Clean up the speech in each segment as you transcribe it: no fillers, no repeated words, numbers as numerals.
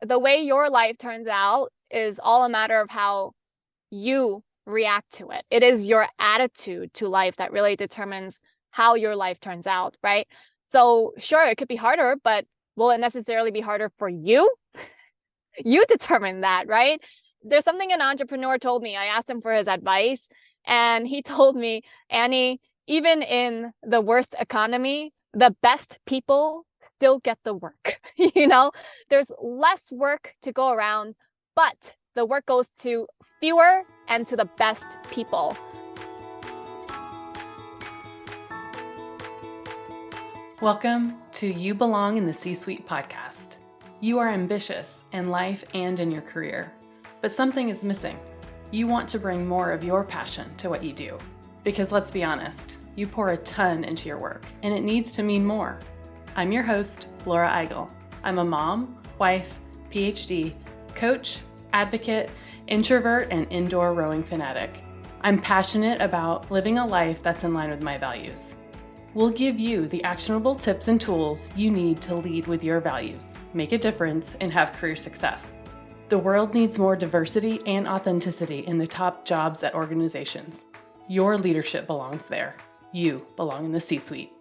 the way your life turns out is all a matter of how you react to it. It is your attitude to life that really determines how your life turns out, right? So sure, it could be harder, but will it necessarily be harder for you? You determine that, right? There's something an entrepreneur told me. I asked him for his advice, and he told me, Annie, even in the worst economy, the best people still get the work. There's less work to go around, but the work goes to fewer and to the best people. Welcome to You Belong in the C-Suite podcast. You are ambitious in life and in your career, but something is missing. You want to bring more of your passion to what you do. Because let's be honest, you pour a ton into your work, and it needs to mean more. I'm your host, Laura Eigel. I'm a mom, wife, PhD, coach, advocate, introvert, and indoor rowing fanatic. I'm passionate about living a life that's in line with my values. We'll give you the actionable tips and tools you need to lead with your values, make a difference, and have career success. The world needs more diversity and authenticity in the top jobs at organizations. Your leadership belongs there. You belong in the C-Suite.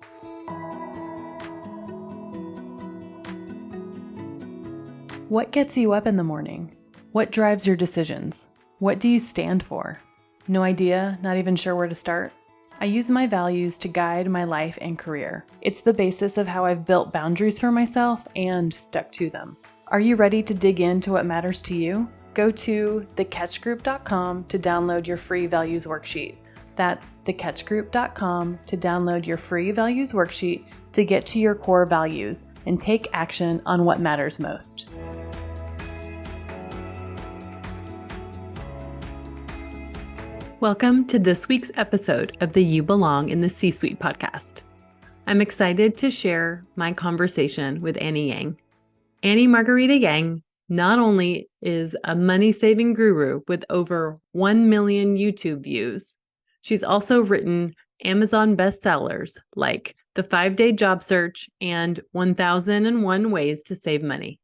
What gets you up in the morning? What drives your decisions? What do you stand for? No idea, not even sure where to start? I use my values to guide my life and career. It's the basis of how I've built boundaries for myself and stuck to them. Are you ready to dig into what matters to you? Go to thecatchgroup.com to download your free values worksheet. That's thecatchgroup.com to download your free values worksheet to get to your core values and take action on what matters most. Welcome to this week's episode of the You Belong in the C-Suite podcast. I'm excited to share my conversation with Annie Yang. Annie Margarita Yang not only is a money-saving guru with over 1 million YouTube views, she's also written Amazon bestsellers like The 5-Day Job Search and 1001 Ways to Save Money.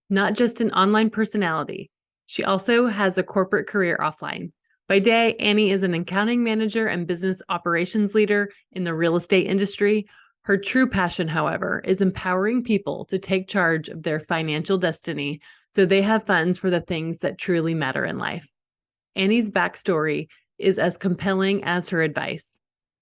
Not just an online personality, she also has a corporate career offline. By day, Annie is an accounting manager and business operations leader in the real estate industry. Her true passion, however, is empowering people to take charge of their financial destiny so they have funds for the things that truly matter in life. Annie's backstory is as compelling as her advice.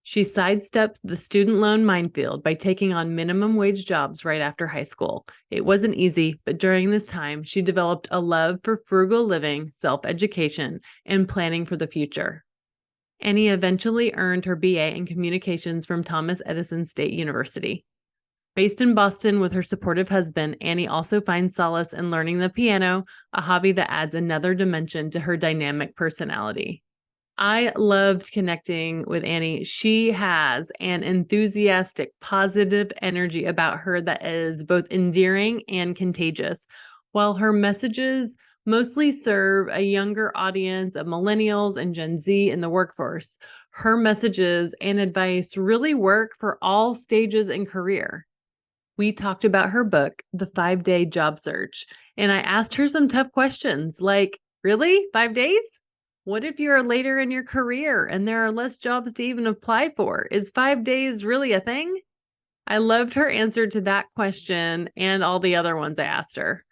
She sidestepped the student loan minefield by taking on minimum wage jobs right after high school. It wasn't easy, but during this time, she developed a love for frugal living, self-education, and planning for the future. Annie eventually earned her BA in communications from Thomas Edison State University. Based in Boston with her supportive husband, Annie also finds solace in learning the piano, a hobby that adds another dimension to her dynamic personality. I loved connecting with Annie. She has an enthusiastic, positive energy about her that is both endearing and contagious. While her messages mostly serve a younger audience of millennials and Gen Z in the workforce, her messages and advice really work for all stages in career. We talked about her book, The 5-Day Job Search, and I asked her some tough questions like, really? 5 days? What if you're later in your career and there are less jobs to even apply for? Is 5 days really a thing? I loved her answer to that question and all the other ones I asked her.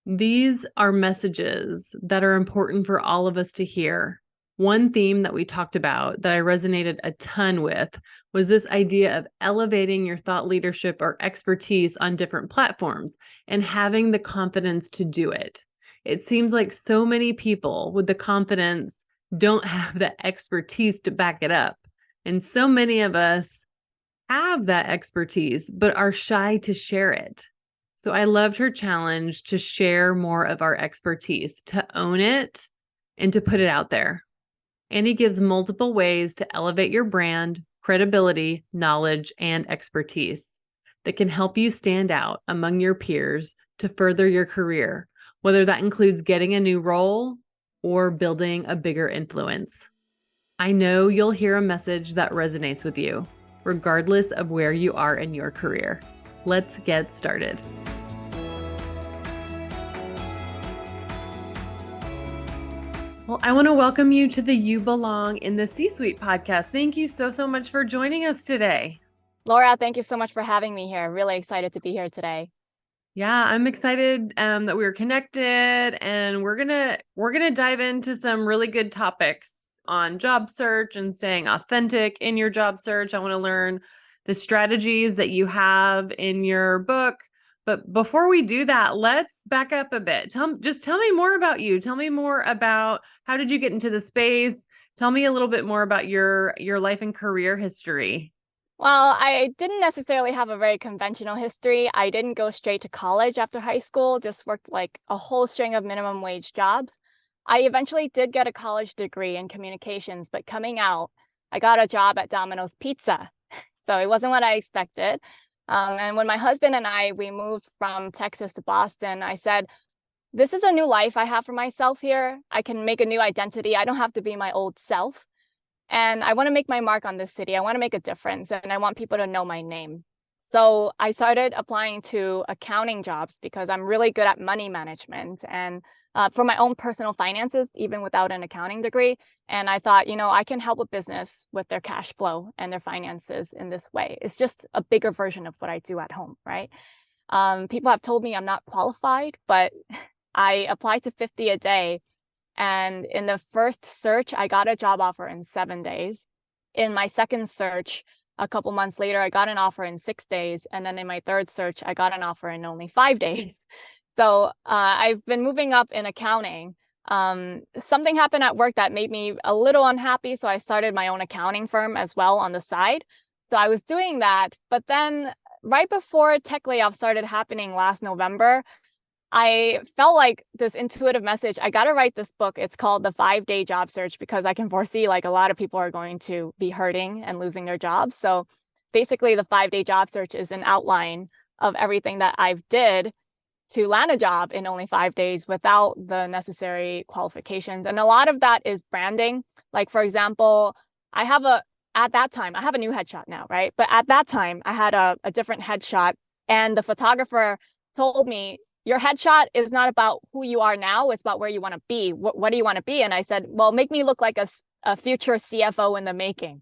These are messages that are important for all of us to hear. One theme that we talked about that I resonated a ton with was this idea of elevating your thought leadership or expertise on different platforms and having the confidence to do it. It seems like so many people with the confidence don't have the expertise to back it up. And so many of us have that expertise, but are shy to share it. So I loved her challenge to share more of our expertise, to own it, and to put it out there. Annie gives multiple ways to elevate your brand, credibility, knowledge, and expertise that can help you stand out among your peers to further your career, whether that includes getting a new role or building a bigger influence. I know you'll hear a message that resonates with you, regardless of where you are in your career. Let's get started. Well, I want to welcome you to the You Belong in the C-Suite podcast. Thank you so much for joining us today. Laura, thank you so much for having me here. Really excited to be here today. Yeah, I'm excited that we were connected, and we're gonna dive into some really good topics on job search and staying authentic in your job search. I want to learn the strategies that you have in your book. But before we do that, let's back up a bit. Tell me more about you. Tell me more about how did you get into the space? Tell me a little bit more about your life and career history. Well, I didn't necessarily have a very conventional history. I didn't go straight to college after high school, just worked like a whole string of minimum wage jobs. I eventually did get a college degree in communications, but coming out, I got a job at Domino's Pizza. So it wasn't what I expected. And when my husband and we moved from Texas to Boston, I said, this is a new life I have for myself here. I can make a new identity. I don't have to be my old self. And I want to make my mark on this city. I want to make a difference, and I want people to know my name. So I started applying to accounting jobs because I'm really good at money management and for my own personal finances, even without an accounting degree. And I thought, I can help a business with their cash flow and their finances in this way. It's just a bigger version of what I do at home, right? People have told me I'm not qualified, but I applied to 50 a day. And in the first search, I got a job offer in 7 days. In my second search, a couple months later, I got an offer in 6 days. And then in my third search, I got an offer in only 5 days. So I've been moving up in accounting. Something happened at work that made me a little unhappy. So I started my own accounting firm as well on the side. So I was doing that. But then right before tech layoffs started happening last November, I felt like this intuitive message. I got to write this book. It's called The 5-Day Job Search because I can foresee like a lot of people are going to be hurting and losing their jobs. So basically, the 5-Day Job Search is an outline of everything that I've did to land a job in only 5 days without the necessary qualifications. And a lot of that is branding. Like, for example, at that time, I have a new headshot now, right? But at that time, I had a different headshot. And the photographer told me, your headshot is not about who you are now. It's about where you want to be. What do you want to be? And I said, well, make me look like a future CFO in the making.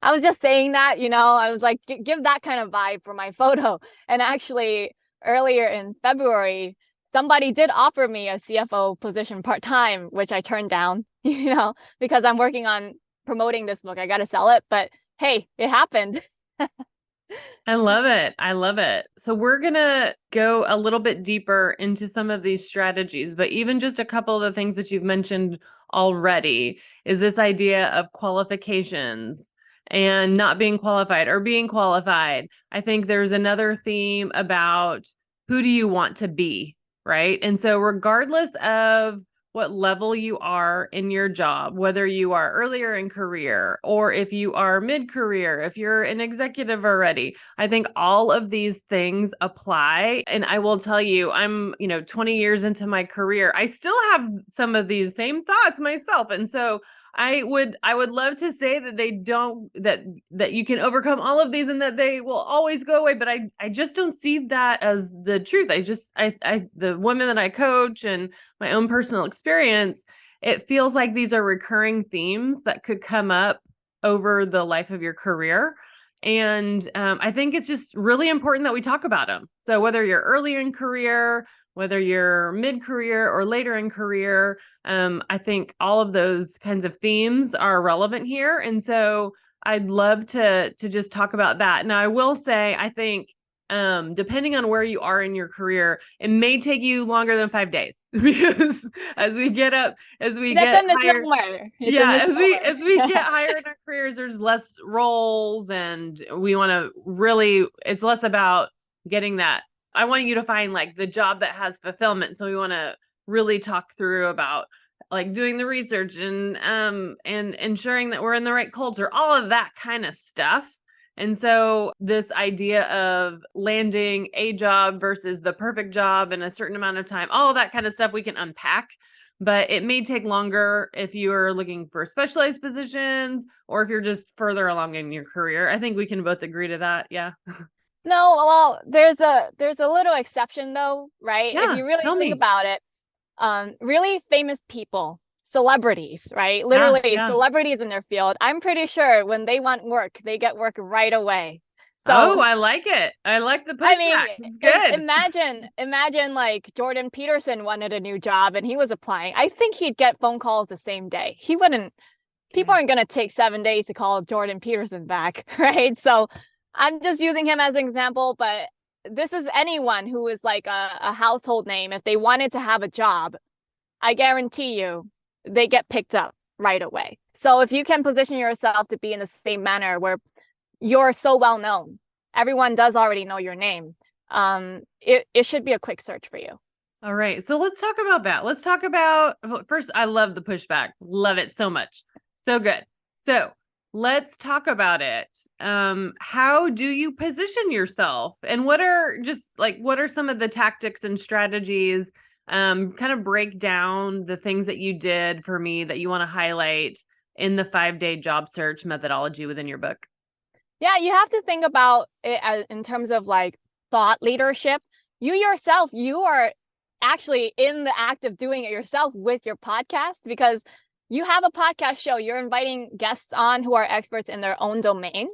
I was just saying that, I was like, give that kind of vibe for my photo. And actually, earlier in February, somebody did offer me a CFO position part-time, which I turned down, because I'm working on promoting this book. I got to sell it. But hey, it happened. I love it. I love it. So we're going to go a little bit deeper into some of these strategies, but even just a couple of the things that you've mentioned already is this idea of qualifications and not being qualified or being qualified. I think there's another theme about who do you want to be, right? And so regardless of what level you are in your job, whether you are earlier in career or if you are mid-career, if you're an executive already, I think all of these things apply. And I will tell you, I'm, 20 years into my career. I still have some of these same thoughts myself. And so I would love to say that they don't that you can overcome all of these and that they will always go away, but I just don't see that as the truth. I the women that I coach and my own personal experience, it feels like these are recurring themes that could come up over the life of your career. And I think it's just really important that we talk about them. So whether you're early in career, whether you're mid-career or later in career, I think all of those kinds of themes are relevant here. And so I'd love to just talk about that. Now, I will say, I think depending on where you are in your career, it may take you longer than 5 days because as we get That's a higher, misnomer. It's a yeah, misnomer. as we get higher in our careers, there's less roles, and we want to really, it's less about getting that. I want you to find like the job that has fulfillment. So we want to really talk through about like doing the research and ensuring that we're in the right culture, all of that kind of stuff. And so this idea of landing a job versus the perfect job in a certain amount of time, all of that kind of stuff we can unpack, but it may take longer if you are looking for specialized positions or if you're just further along in your career. I think we can both agree to that. Yeah. No, well, there's a little exception though, right? If Yeah. you really Tell think me. about it, really famous people. celebrities, right? Yeah, Literally yeah. celebrities in their field. I'm pretty sure when they want work, they get work right away. Oh, So, I like it. I like the I mean, pushback. It's good. imagine like Jordan Peterson wanted a new job and he was applying. I think he'd get phone calls the same day. He wouldn't, people Yeah. aren't going to take 7 days to call Jordan Peterson back, right? So I'm just using him as an example, but this is anyone who is like a household name. If they wanted to have a job, I guarantee you they get picked up right away. So if you can position yourself to be in the same manner where you're so well known, everyone does already know your name. It should be a quick search for you. All right. So let's talk about that. Let's talk about well, first, I love the pushback. Love it so much. So good. So let's talk about it. How do you position yourself? And what are some of the tactics and strategies? Kind of break down the things that you did for me that you want to highlight in the 5-day job search methodology within your book. Yeah, you have to think about it in terms of like thought leadership. You yourself, you are actually in the act of doing it yourself with your podcast because you have a podcast show. You're inviting guests on who are experts in their own domain,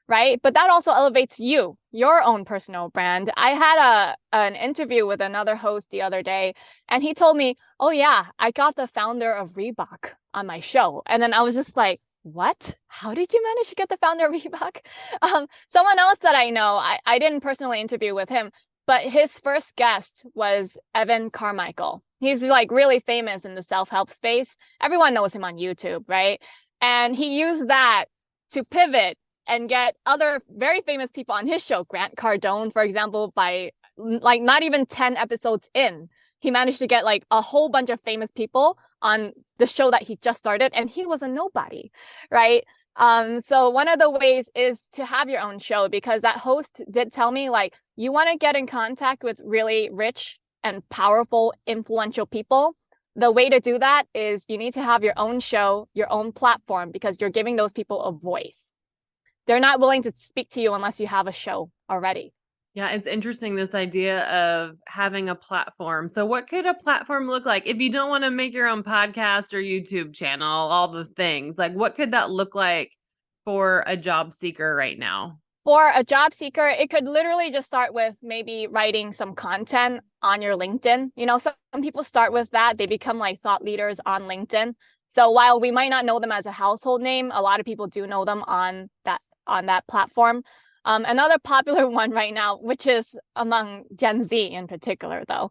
right? But that also elevates you, your own personal brand. I had an interview with another host the other day, and he told me, "Oh yeah, I got the founder of Reebok on my show." And then I was just like, what? How did you manage to get the founder of Reebok? Someone else that I know, I didn't personally interview with him, but his first guest was Evan Carmichael. He's like really famous in the self-help space. Everyone knows him on YouTube, right? And he used that to pivot and get other very famous people on his show. Grant Cardone, for example, by like not even 10 episodes in, he managed to get like a whole bunch of famous people on the show that he just started, and he was a nobody, right? So one of the ways is to have your own show, because that host did tell me, like, you want to get in contact with really rich and powerful, influential people. The way to do that is you need to have your own show, your own platform, because you're giving those people a voice. They're not willing to speak to you unless you have a show already. Yeah, it's interesting, this idea of having a platform. So what could a platform look like if you don't want to make your own podcast or YouTube channel, all the things? Like what could that look like for a job seeker right now? For a job seeker, it could literally just start with maybe writing some content on your LinkedIn. You know, some people start with that. They become like thought leaders on LinkedIn. So while we might not know them as a household name, a lot of people do know them on that platform. Another popular one right now, which is among Gen Z in particular, though,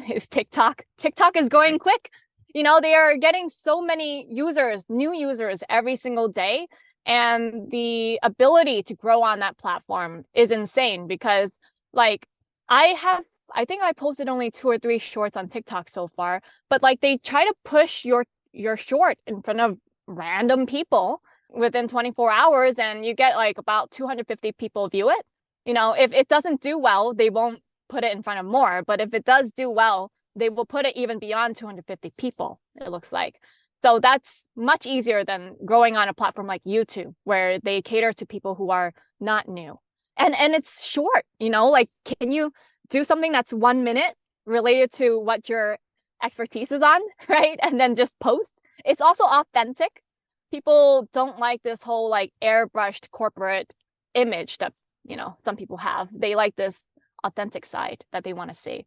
is TikTok. TikTok is going quick. You know, they are getting so many users, new users every single day. And the ability to grow on that platform is insane because, like, I think I posted only 2 or 3 shorts on TikTok so far, but like they try to push your short in front of random people within 24 hours and you get like about 250 people view it. You know, if it doesn't do well, they won't put it in front of more, but if it does do well, they will put it even beyond 250 people, it looks like. So that's much easier than growing on a platform like YouTube, where they cater to people who are not new. And it's short, you know, like can you do something that's 1 minute related to what your expertise is on, right? And then just post. It's also authentic. People don't like this whole like airbrushed corporate image that, you know, some people have. They like this authentic side that they want to see.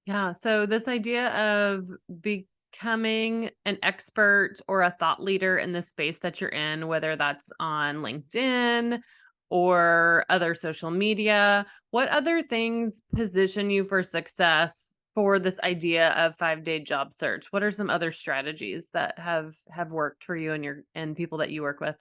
Yeah, so this idea of becoming an expert or a thought leader in the space that you're in, whether that's on LinkedIn or other social media, what other things position you for success for this idea of 5-day job search? What are some other strategies that have worked for you and your and people that you work with?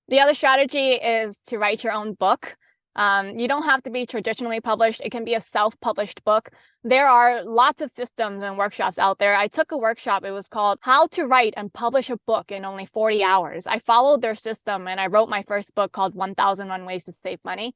The other strategy is to write your own book. You don't have to be traditionally published. It can be a self-published book. There are lots of systems and workshops out there. I took a workshop. It was called How to Write and Publish a Book in Only 40 Hours. I followed their system and I wrote my first book called 1001 Ways to Save Money.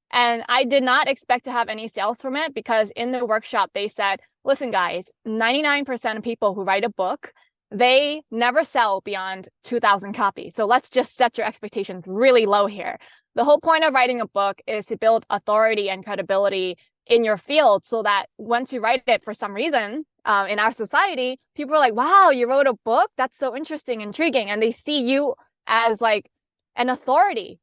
And I did not expect to have any sales from it because in the workshop, they said, listen, guys, 99% of people who write a book, they never sell beyond 2,000 copies. So let's just set your expectations really low here. The whole point of writing a book is to build authority and credibility in your field so that once you write it for some reason, in our society, people are like, wow, you wrote a book? That's so interesting, intriguing. And they see you as like an authority,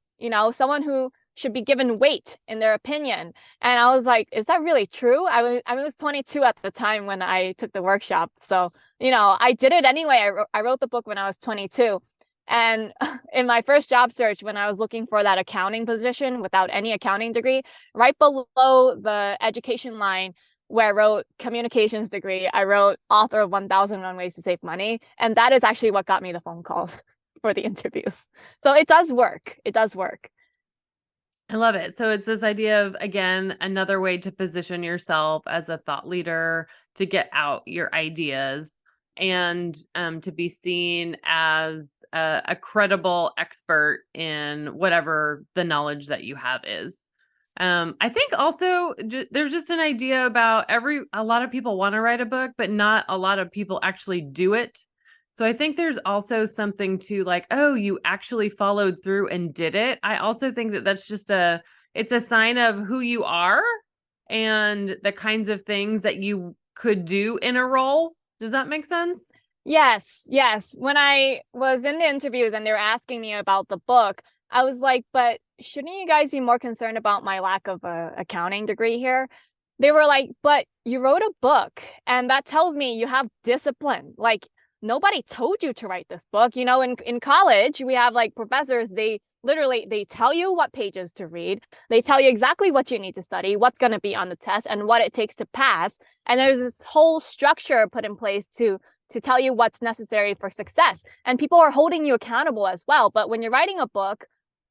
someone who should be given weight in their opinion. And I was like, is that really true? I was 22 at the time when I took the workshop. So, I did it anyway. I wrote the book when I was 22. And in my first job search, when I was looking for that accounting position without any accounting degree, right below the education line where I wrote communications degree, I wrote author of 1001 Ways to Save Money. And that is actually what got me the phone calls for the interviews. So it does work. It does work. I love it. So it's this idea of, again, another way to position yourself as a thought leader, to get out your ideas, and to be seen as a credible expert in whatever the knowledge that you have is. I think also there's just an idea about a lot of people want to write a book, but not a lot of people actually do it. So I think there's also something to like, oh, you actually followed through and did it. I also think that that's just it's a sign of who you are and the kinds of things that you could do in a role. Does that make sense? Yes, yes. When I was in the interviews and they were asking me about the book, I was like, but shouldn't you guys be more concerned about my lack of a accounting degree here? They were like, but you wrote a book and that tells me you have discipline. Like nobody told you to write this book. In college, we have like professors, they tell you what pages to read. They tell you exactly what you need to study, what's going to be on the test and what it takes to pass. And there's this whole structure put in place to tell you what's necessary for success. And people are holding you accountable as well. But when you're writing a book,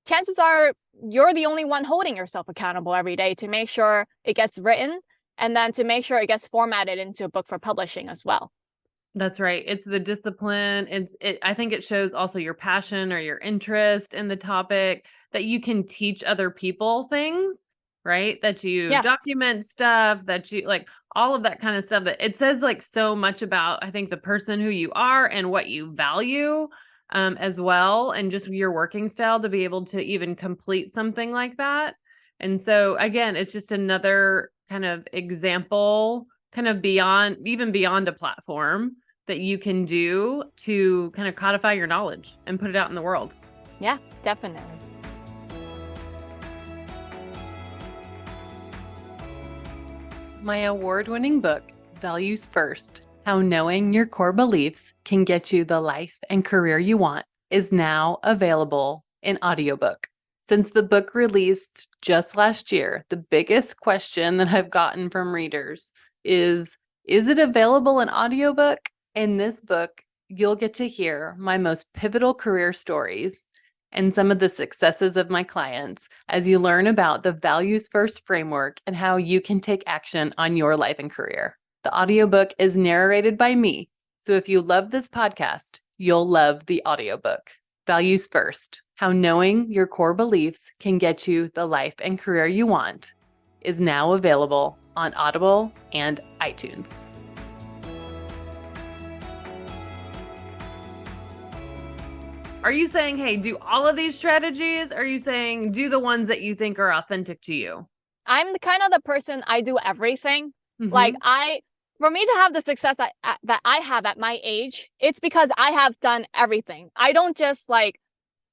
chances are you're the only one holding yourself accountable every day to make sure it gets written and then to make sure it gets formatted into a book for publishing as well. That's right. It's the discipline. I think it shows also your passion or your interest in the topic, that you can teach other people things, right? That you Yeah. document stuff, that you like all of that kind of stuff, that it says like so much about, I think, the person who you are and what you value, as well. And just your working style to be able to even complete something like that. And so again, it's just another kind of example, kind of even beyond a platform, that you can do to kind of codify your knowledge and put it out in the world. Yeah, definitely. My award-winning book, Values First: How Knowing Your Core Beliefs Can Get You the Life and Career You Want, is now available in audiobook. Since the book released just last year, the biggest question that I've gotten from readers is it available in audiobook? In this book, you'll get to hear my most pivotal career stories and some of the successes of my clients as you learn about the Values First framework and how you can take action on your life and career. The audiobook is narrated by me, so if you love this podcast, you'll love the audiobook. Values First: How Knowing Your Core Beliefs Can Get You the Life and Career You Want is now available on Audible and iTunes. Are you saying, hey, do all of these strategies? Or are you saying do the ones that you think are authentic to you? I'm kind of the person, I do everything. Mm-hmm. Like for me to have the success that I have at my age, it's because I have done everything. I don't just like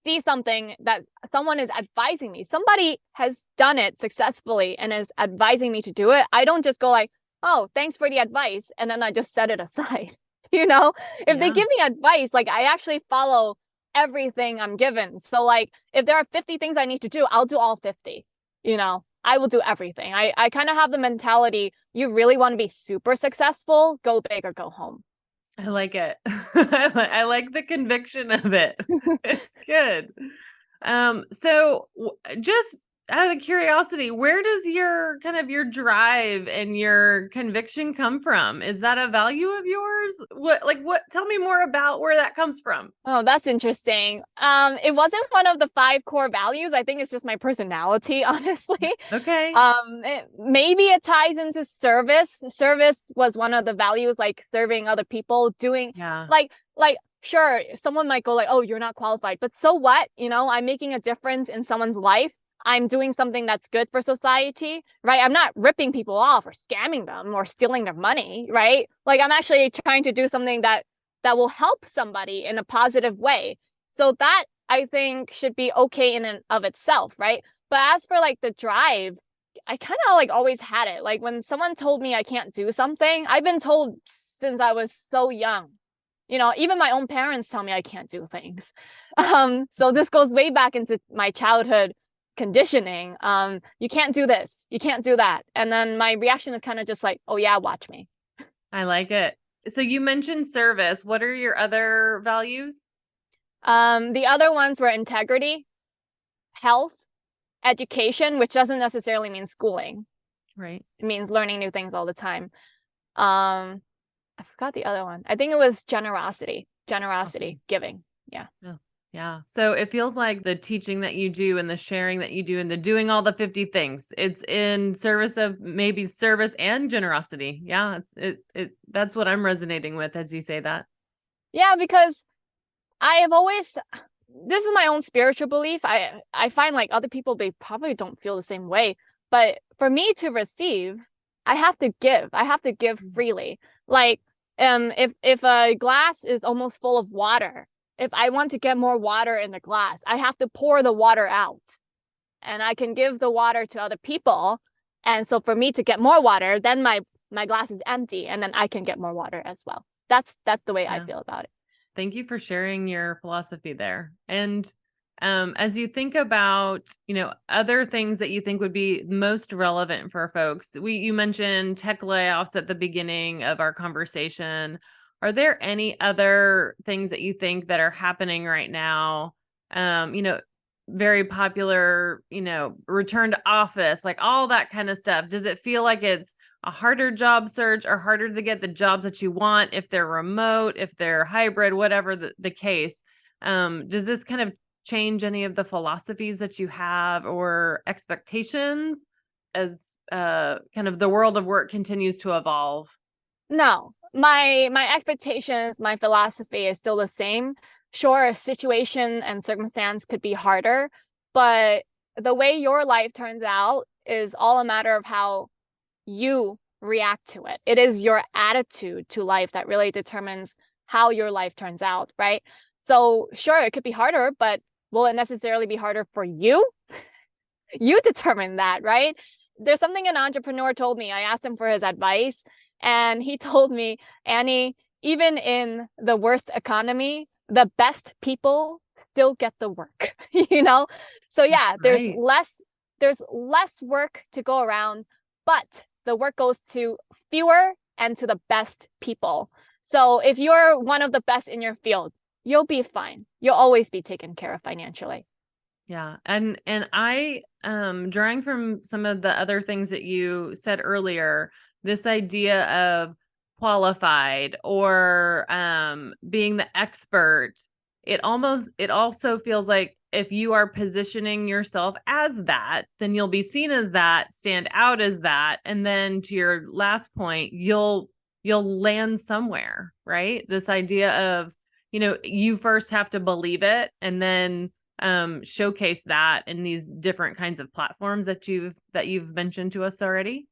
see something that someone is advising me. Somebody has done it successfully and is advising me to do it. I don't just go like, oh, thanks for the advice. And then I just set it aside. If they give me advice, like I actually follow everything I'm given. So like if there are 50 things I need to do, I'll do all 50. I will do everything. I kind of have the mentality, you really want to be super successful, go big or go home. I like it. I like the conviction of it. It's good. So just out of curiosity, where does your drive and your conviction come from? Is that a value of yours? Tell me more about where that comes from. Oh, that's interesting. It wasn't one of the 5 core values. I think it's just my personality, honestly. Okay. Maybe it ties into service. Service was one of the values, like serving other people, doing like sure, someone might go like, oh, you're not qualified, but so what? I'm making a difference in someone's life. I'm doing something that's good for society, right? I'm not ripping people off or scamming them or stealing their money, right? Like I'm actually trying to do something that will help somebody in a positive way. So that I think should be okay in and of itself, right? But as for like the drive, I kind of like always had it. Like when someone told me I can't do something, I've been told since I was so young. Even my own parents tell me I can't do things. So this goes way back into my childhood conditioning. You can't do this, you can't do that. And then my reaction is kind of just like, oh yeah, watch me. I like it. So you mentioned service. What are your other values? The other ones were integrity, health, education, which doesn't necessarily mean schooling. Right. It means learning new things all the time. I forgot the other one. I think it was generosity, Awesome. giving. Yeah. Yeah. Yeah. So it feels like the teaching that you do and the sharing that you do and the doing all the 50 things, it's in service of maybe service and generosity. Yeah. That's what I'm resonating with as you say that. Yeah, because I have always this is my own spiritual belief. I find like other people they probably don't feel the same way, but for me to receive, I have to give. I have to give freely. Like if a glass is almost full of water, if I want to get more water in the glass, I have to pour the water out. And I can give the water to other people. And so for me to get more water, then my glass is empty and then I can get more water as well. That's the way I Yeah. feel about it. Thank you for sharing your philosophy there. And as you think about, other things that you think would be most relevant for folks, you mentioned tech layoffs at the beginning of our conversation. Are there any other things that you think that are happening right now? Very popular, return to office, like all that kind of stuff. Does it feel like it's a harder job search or harder to get the jobs that you want if they're remote, if they're hybrid, whatever the case? Does this kind of change any of the philosophies that you have or expectations as kind of the world of work continues to evolve? No, my expectations, my philosophy is still the same. Sure, a situation and circumstance could be harder, but the way your life turns out is all a matter of how you react to it. It is your attitude to life that really determines how your life turns out, right? So sure, it could be harder, but will it necessarily be harder for you? You determine that, right? There's something an entrepreneur told me. I asked him for his advice, and he told me, Annie, even in the worst economy, the best people still get the work, you know? So yeah, Right. there's less work to go around, but the work goes to fewer and to the best people. So if you're one of the best in your field, you'll be fine. You'll always be taken care of financially. Yeah. And I drawing from some of the other things that you said earlier, this idea of qualified or being the expert, it also feels like if you are positioning yourself as that, then you'll be seen as that, stand out as that, and then to your last point, you'll land somewhere, right? This idea of, you first have to believe it and then showcase that in these different kinds of platforms that you've mentioned to us already?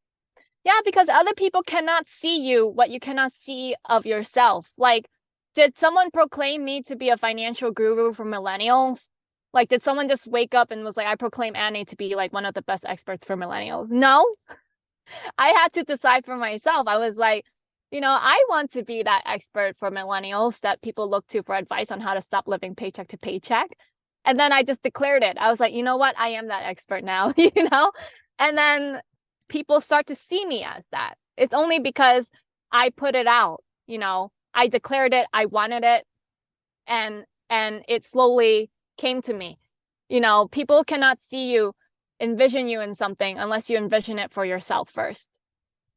Yeah, because other people cannot see you what you cannot see of yourself. Like, did someone proclaim me to be a financial guru for millennials? Like, did someone just wake up and was like, I proclaim Annie to be like one of the best experts for millennials? No, I had to decide for myself. I was like, I want to be that expert for millennials that people look to for advice on how to stop living paycheck to paycheck. And then I just declared it. I was like, you know what? I am that expert now, And then people start to see me as that. It's only because I put it out, I declared it, I wanted it, and it slowly came to me. People cannot see you, envision you in something unless you envision it for yourself first.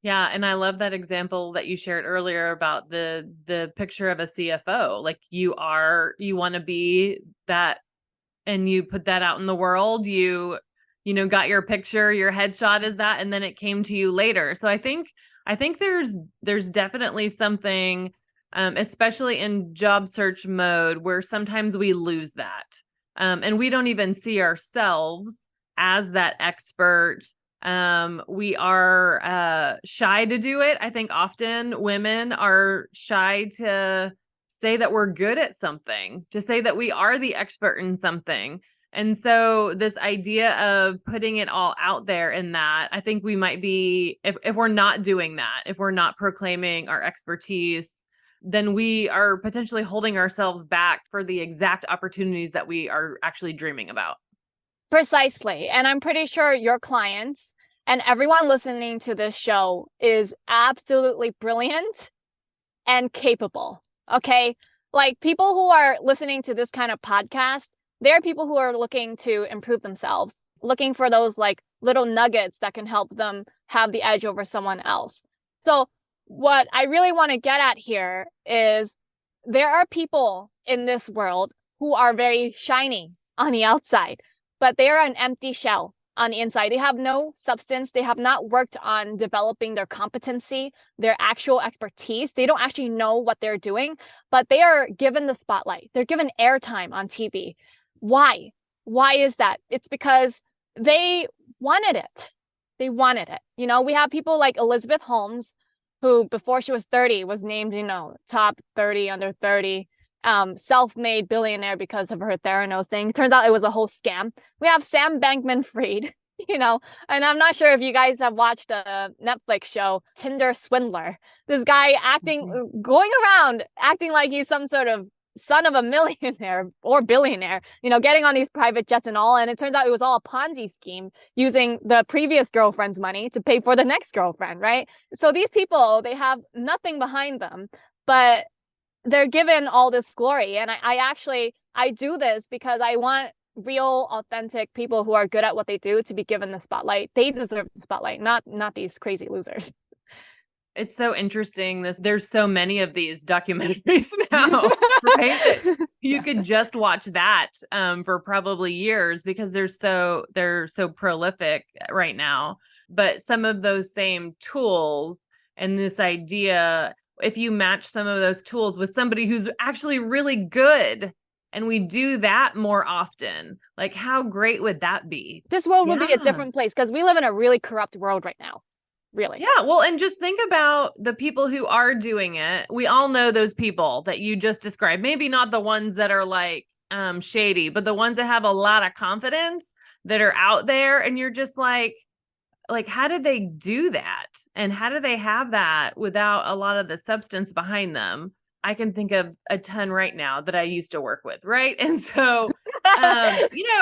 Yeah, and I love that example that you shared earlier about the picture of a CFO. Like you want to be that and you put that out in the world. Got your picture, your headshot is that, and then it came to you later. So I think there's definitely something, especially in job search mode, where sometimes we lose that. And we don't even see ourselves as that expert. We are shy to do it. I think often women are shy to say that we're good at something, to say that we are the expert in something. And so this idea of putting it all out there in that, I think we might be, if we're not doing that, if we're not proclaiming our expertise, then we are potentially holding ourselves back for the exact opportunities that we are actually dreaming about. Precisely. And I'm pretty sure your clients and everyone listening to this show is absolutely brilliant and capable. Okay. Like people who are listening to this kind of podcast, they're people who are looking to improve themselves, looking for those like little nuggets that can help them have the edge over someone else. So, what I really want to get at here is there are people in this world who are very shiny on the outside, but they are an empty shell on the inside. They have no substance. They have not worked on developing their competency, their actual expertise. They don't actually know what they're doing, but they are given the spotlight. They're given airtime on TV. Why? Why is that? It's because they wanted it. They wanted it. You know, we have people like Elizabeth Holmes, who before she was 30 was named, you know, top 30 under 30, self-made billionaire because of her Theranos thing. Turns out it was a whole scam. We have Sam Bankman-Fried, you know, and I'm not sure if you guys have watched a Netflix show, Tinder Swindler. This guy going around acting like he's some sort of son of a millionaire or billionaire, you know, getting on these private jets and all. And it turns out it was all a Ponzi scheme using the previous girlfriend's money to pay for the next girlfriend, right? So these people, they have nothing behind them, but they're given all this glory. And I do this because I want real, authentic people who are good at what they do to be given the spotlight. They deserve the spotlight, not these crazy losers. It's so interesting that there's so many of these documentaries now, right? That you could just watch that for probably years because they're so prolific right now. But some of those same tools and this idea, if you match some of those tools with somebody who's actually really good, and we do that more often, like how great would that be? This world would be a different place because we live in a really corrupt world right now. Really. Yeah. Well, and just think about the people who are doing it. We all know those people that you just described. Maybe not the ones that are like shady, but the ones that have a lot of confidence that are out there. And you're just like, how did they do that? And how do they have that without a lot of the substance behind them? I can think of a ton right now that I used to work with, right? And so,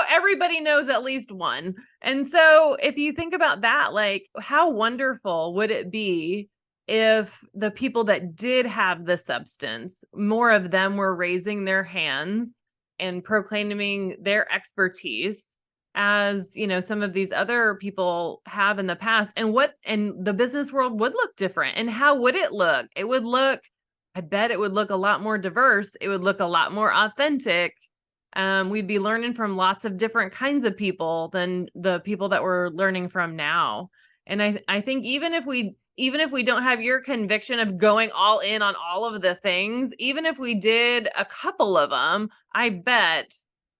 everybody knows at least one. And so if you think about that, like how wonderful would it be if the people that did have the substance, more of them were raising their hands and proclaiming their expertise as, some of these other people have in the past, and the business world would look different. And how would it look? I bet it would look a lot more diverse. It would look a lot more authentic. We'd be learning from lots of different kinds of people than the people that we're learning from now. And I think even if we don't have your conviction of going all in on all of the things, even if we did a couple of them, I bet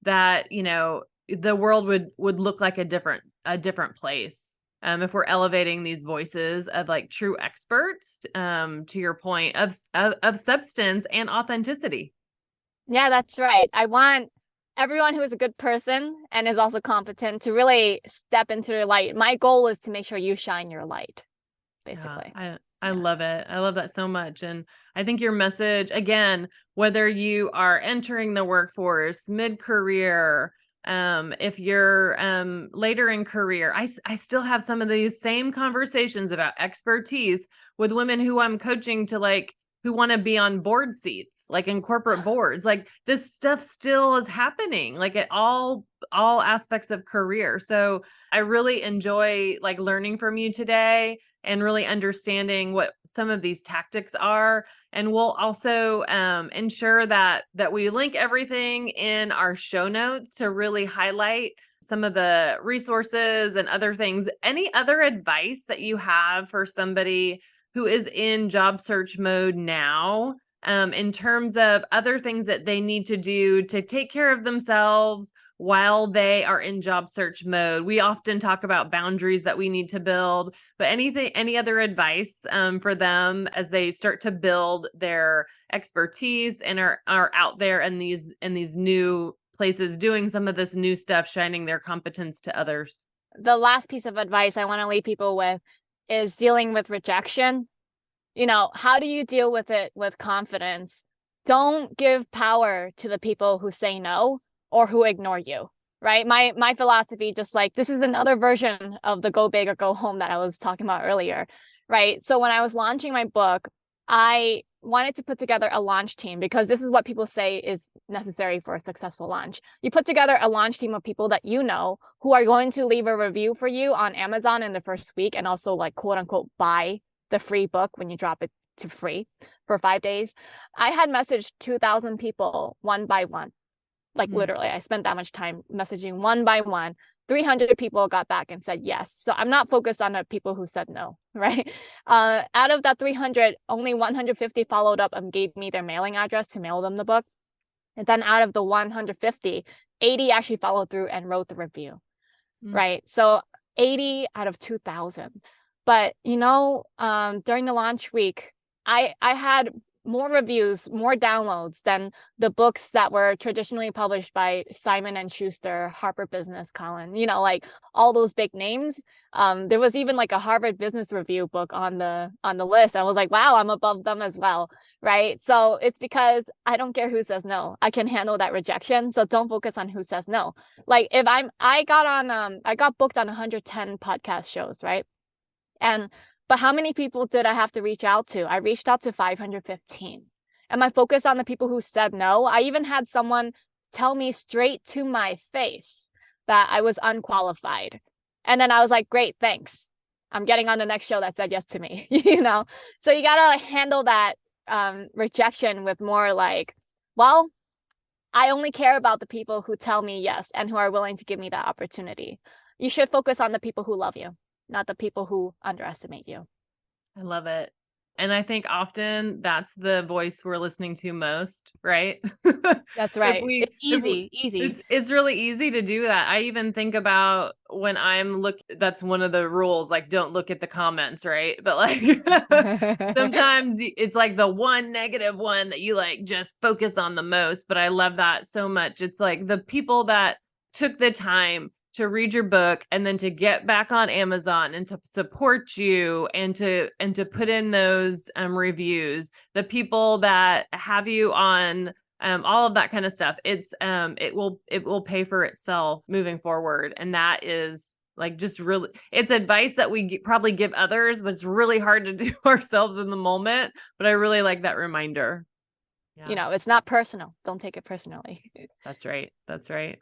that, the world would look like a different place. If we're elevating these voices of like true experts, to your point of substance and authenticity. Yeah, that's right. I want everyone who is a good person and is also competent to really step into their light. My goal is to make sure you shine your light, basically. Yeah, I love it. I love that so much. And I think your message, again, whether you are entering the workforce, mid-career, if you're later in career, I still have some of these same conversations about expertise with women who I'm coaching to like who want to be on board seats, like in corporate boards. Like this stuff still is happening, like at all aspects of career. So I really enjoy like learning from you today and really understanding what some of these tactics are. And we'll also ensure that we link everything in our show notes to really highlight some of the resources and other things. Any other advice that you have for somebody who is in job search mode now, in terms of other things that they need to do to take care of themselves while they are in job search mode? We often talk about boundaries that we need to build, but any other advice for them as they start to build their expertise and are out there in these new places, doing some of this new stuff, shining their competence to others? The last piece of advice I want to leave people with is dealing with rejection. How do you deal with it with confidence? Don't give power to the people who say no or who ignore you, right? My philosophy, just like this is another version of the go big or go home that I was talking about earlier, right? So when I was launching my book, I wanted to put together a launch team because this is what people say is necessary for a successful launch. You put together a launch team of people that you know who are going to leave a review for you on Amazon in the first week and also like quote unquote buy the free book when you drop it to free for 5 days. I had messaged 2,000 people one by one. Like literally, I spent that much time messaging one by one. 300 people got back and said yes. So I'm not focused on the people who said no, right? Out of that 300, only 150 followed up and gave me their mailing address to mail them the book. And then out of the 150, 80 actually followed through and wrote the review, right? So 80 out of 2,000. But, during the launch week, I had more reviews, more downloads than the books that were traditionally published by Simon & Schuster, Harper Business, Collin, like all those big names. There was even like a Harvard Business Review book on the list. I was like, wow, I'm above them as well, right? So it's because I don't care who says no. I can handle that rejection. So don't focus on who says no. Like if I got booked on 110 podcast shows, right? But how many people did I have to reach out to? I reached out to 515. Am I focused on the people who said no? I even had someone tell me straight to my face that I was unqualified. And then I was like, great, thanks. I'm getting on the next show that said yes to me, So you got to handle that rejection with more like, well, I only care about the people who tell me yes and who are willing to give me that opportunity. You should focus on the people who love you, not the people who underestimate you. I love it. And I think often that's the voice we're listening to most, right? That's right. It's easy. It's really easy to do that. I even think about when that's one of the rules, like don't look at the comments, right? But like sometimes it's like the one negative one that you like just focus on the most. But I love that so much. It's like the people that took the time to read your book and then to get back on Amazon and to support you and to put in those reviews, the people that have you on all of that kind of stuff. It will pay for itself moving forward. And that is like just really, it's advice that we probably give others, but it's really hard to do ourselves in the moment. But I really like that reminder. Yeah. It's not personal. Don't take it personally. That's right. That's right.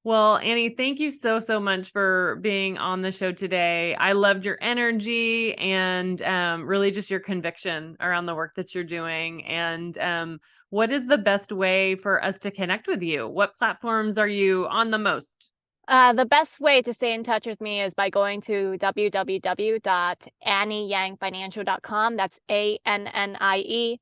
Well, Annie, thank you so, so much for being on the show today. I loved your energy and really just your conviction around the work that you're doing. And what is the best way for us to connect with you? What platforms are you on the most? The best way to stay in touch with me is by going to www.annieyangfinancial.com. That's ANNIEYANG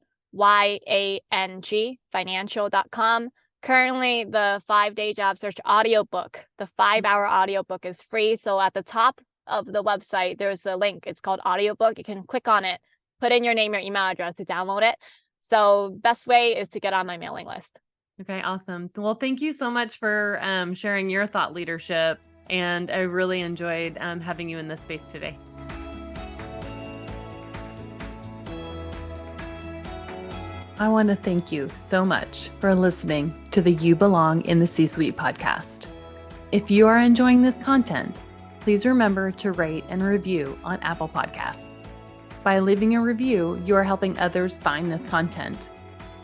financial.com. Currently, the 5-day job search audiobook, the 5-hour audiobook is free. So at the top of the website, there's a link. It's called audiobook. You can click on it, put in your name, your email address to download it. So best way is to get on my mailing list. Okay, awesome. Well, thank you so much for sharing your thought leadership. And I really enjoyed having you in this space today. I want to thank you so much for listening to the You Belong in the C-Suite podcast. If you are enjoying this content, please remember to rate and review on Apple Podcasts. By leaving a review, you are helping others find this content.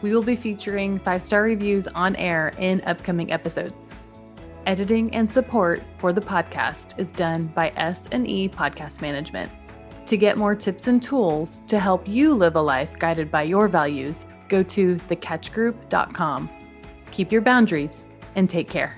We will be featuring 5-star reviews on air in upcoming episodes. Editing and support for the podcast is done by S&E Podcast Management. To get more tips and tools to help you live a life guided by your values, go to thecatchgroup.com. Keep your boundaries and take care.